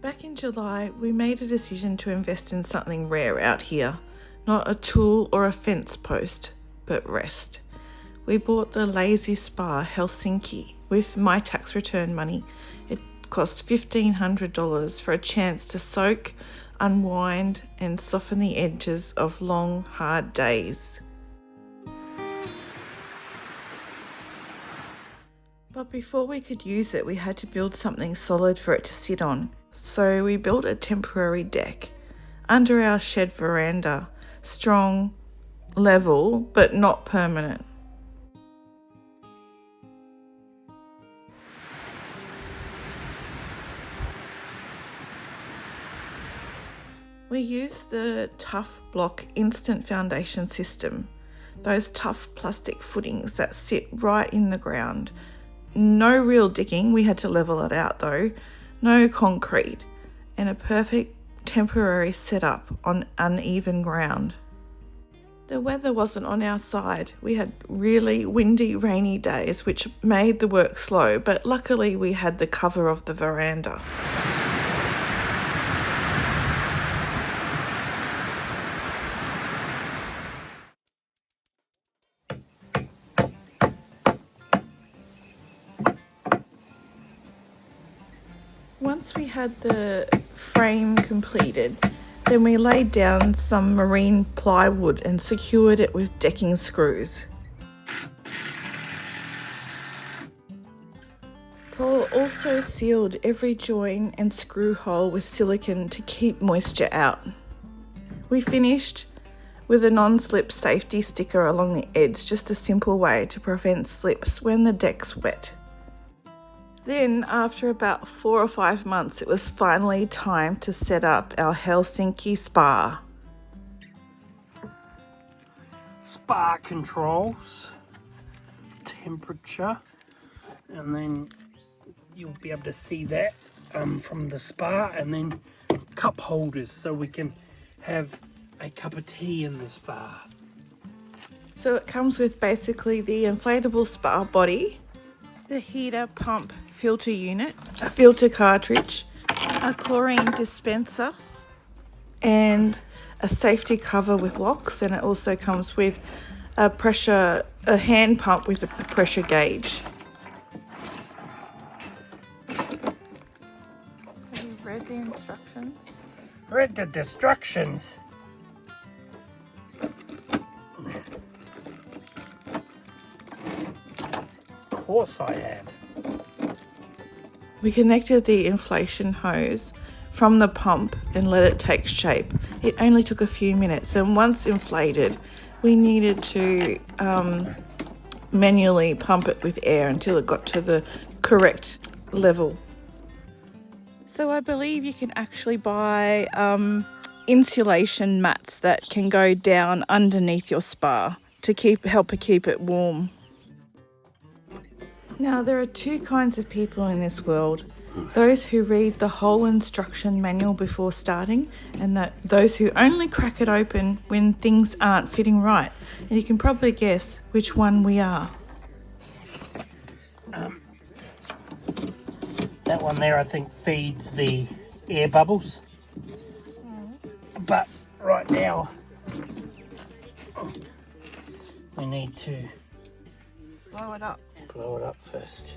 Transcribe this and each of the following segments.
Back in July, we made a decision to invest in something rare out here. Not a tool or a fence post, but rest. We bought the Lay-Z-Spa Helsinki with my tax return money. It cost $1,500 for a chance to soak, unwind and soften the edges of long, hard days. But before we could use it, we had to build something solid for it to sit on. So we built a temporary deck under our shed veranda, strong, level, but not permanent. We used the ToughBlock instant foundation system, those tough plastic footings that sit right in the ground. No real digging, we had to level it out though, no concrete, and a perfect temporary setup on uneven ground. The weather wasn't on our side. We had really windy, rainy days which made the work slow, but luckily we had the cover of the veranda. Once we had the frame completed, then we laid down some marine plywood and secured it with decking screws. Paul also sealed every join and screw hole with silicone to keep moisture out. We finished with a non-slip safety sticker along the edge, just a simple way to prevent slips when the deck's wet. Then, after about 4 or 5 months, it was finally time to set up our Helsinki spa. Spa controls, temperature, and then you'll be able to see that from the spa, and then cup holders so we can have a cup of tea in the spa. So it comes with basically the inflatable spa body, the heater, pump, filter unit, a filter cartridge, a chlorine dispenser, and a safety cover with locks. And it also comes with a hand pump with a pressure gauge. Have you read the instructions? Read the instructions. Of course I have. We connected the inflation hose from the pump and let it take shape. It only took a few minutes, and once inflated, we needed to manually pump it with air until it got to the correct level. So I believe you can actually buy insulation mats that can go down underneath your spa to help keep it warm. Now, there are two kinds of people in this world. Those who read the whole instruction manual before starting, and those who only crack it open when things aren't fitting right. And you can probably guess which one we are. That one there, I think, feeds the air bubbles. But right now, we need to Blow it up. blow it up first.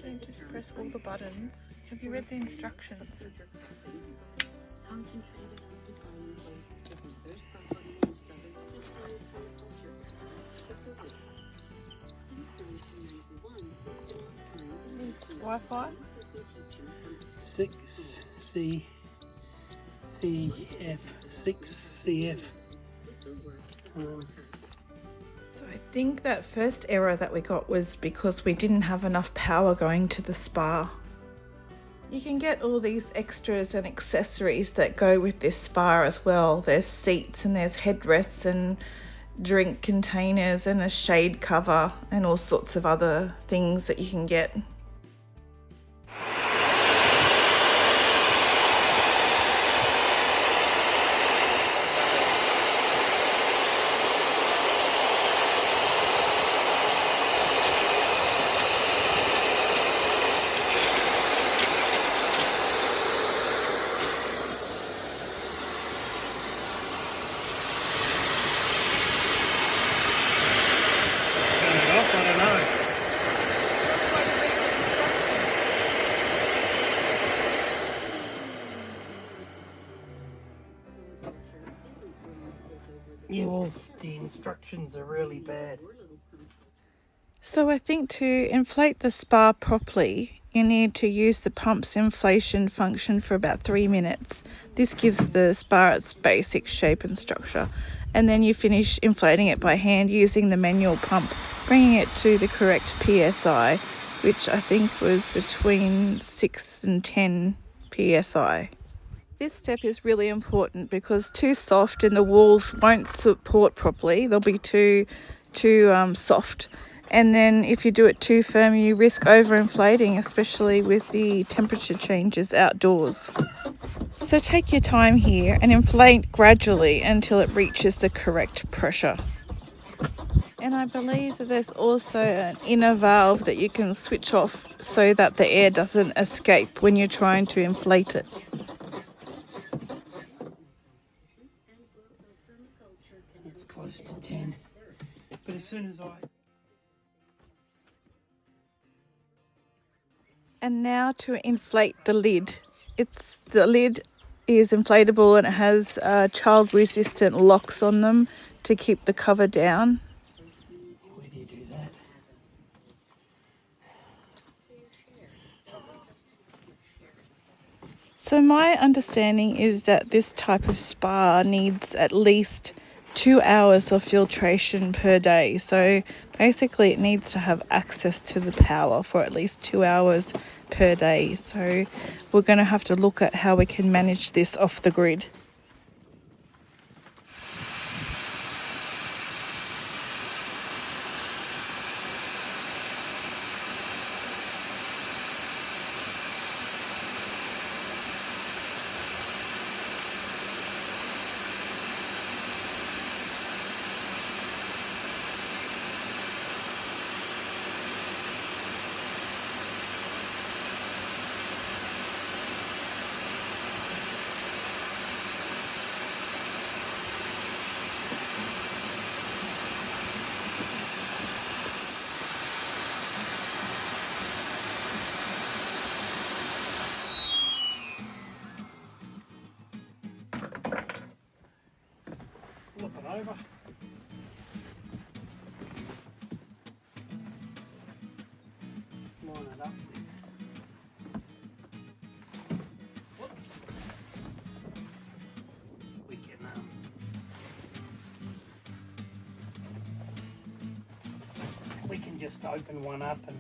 Don't just press all the buttons. Have you read the instructions? Needs Wi-Fi. 6 CF. So I think that first error that we got was because we didn't have enough power going to the spa. You can get all these extras and accessories that go with this spa as well. There's seats and there's headrests and drink containers and a shade cover and all sorts of other things that you can get. Yeah, well, the instructions are really bad. So I think to inflate the spa properly, you need to use the pump's inflation function for about 3 minutes. This gives the spa its basic shape and structure. And then you finish inflating it by hand using the manual pump, bringing it to the correct PSI, which I think was between 6 and 10 PSI. This step is really important because too soft and the walls won't support properly. They'll be too soft. And then if you do it too firm, you risk overinflating, especially with the temperature changes outdoors. So take your time here and inflate gradually until it reaches the correct pressure. And I believe that there's also an inner valve that you can switch off so that the air doesn't escape when you're trying to inflate it. It's close to 10. But as soon as And now to inflate the lid. The lid is inflatable and it has child-resistant locks on them to keep the cover down. Where do you do that? So my understanding is that this type of spa needs at least 2 hours of filtration per day. So basically it needs to have access to the power for at least 2 hours per day. So we're going to have to look at how we can manage this off the grid. Flip it over. Line it up with. Whoops. We can just open one up and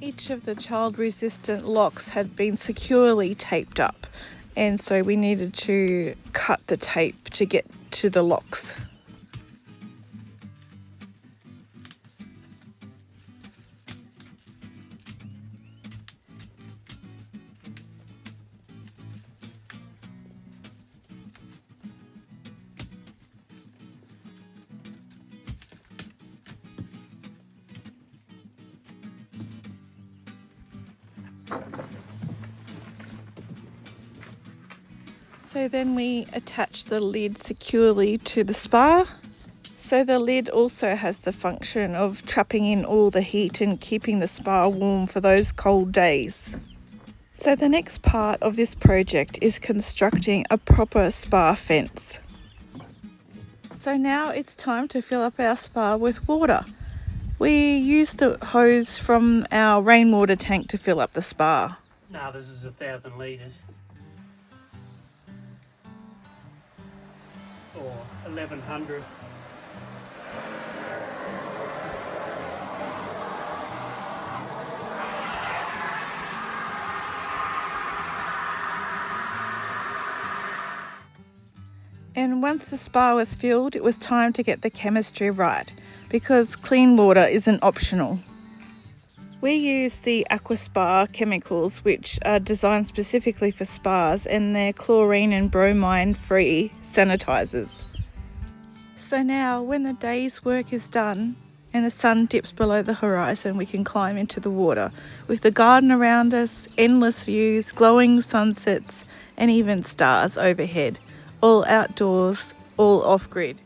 each of the child-resistant locks had been securely taped up, and so we needed to cut the tape to get to the locks. So then we attach the lid securely to the spa. So the lid also has the function of trapping in all the heat and keeping the spa warm for those cold days. So the next part of this project is constructing a proper spa fence. So now it's time to fill up our spa with water. We use the hose from our rainwater tank to fill up the spa. no, this is 1,000 litres. Or 1,100. And once the spa was filled, it was time to get the chemistry right, because clean water isn't optional. We use the AquaSpa chemicals, which are designed specifically for spas, and they're chlorine and bromine free sanitizers. So now when the day's work is done and the sun dips below the horizon, we can climb into the water with the garden around us, endless views, glowing sunsets and even stars overhead, all outdoors, all off-grid.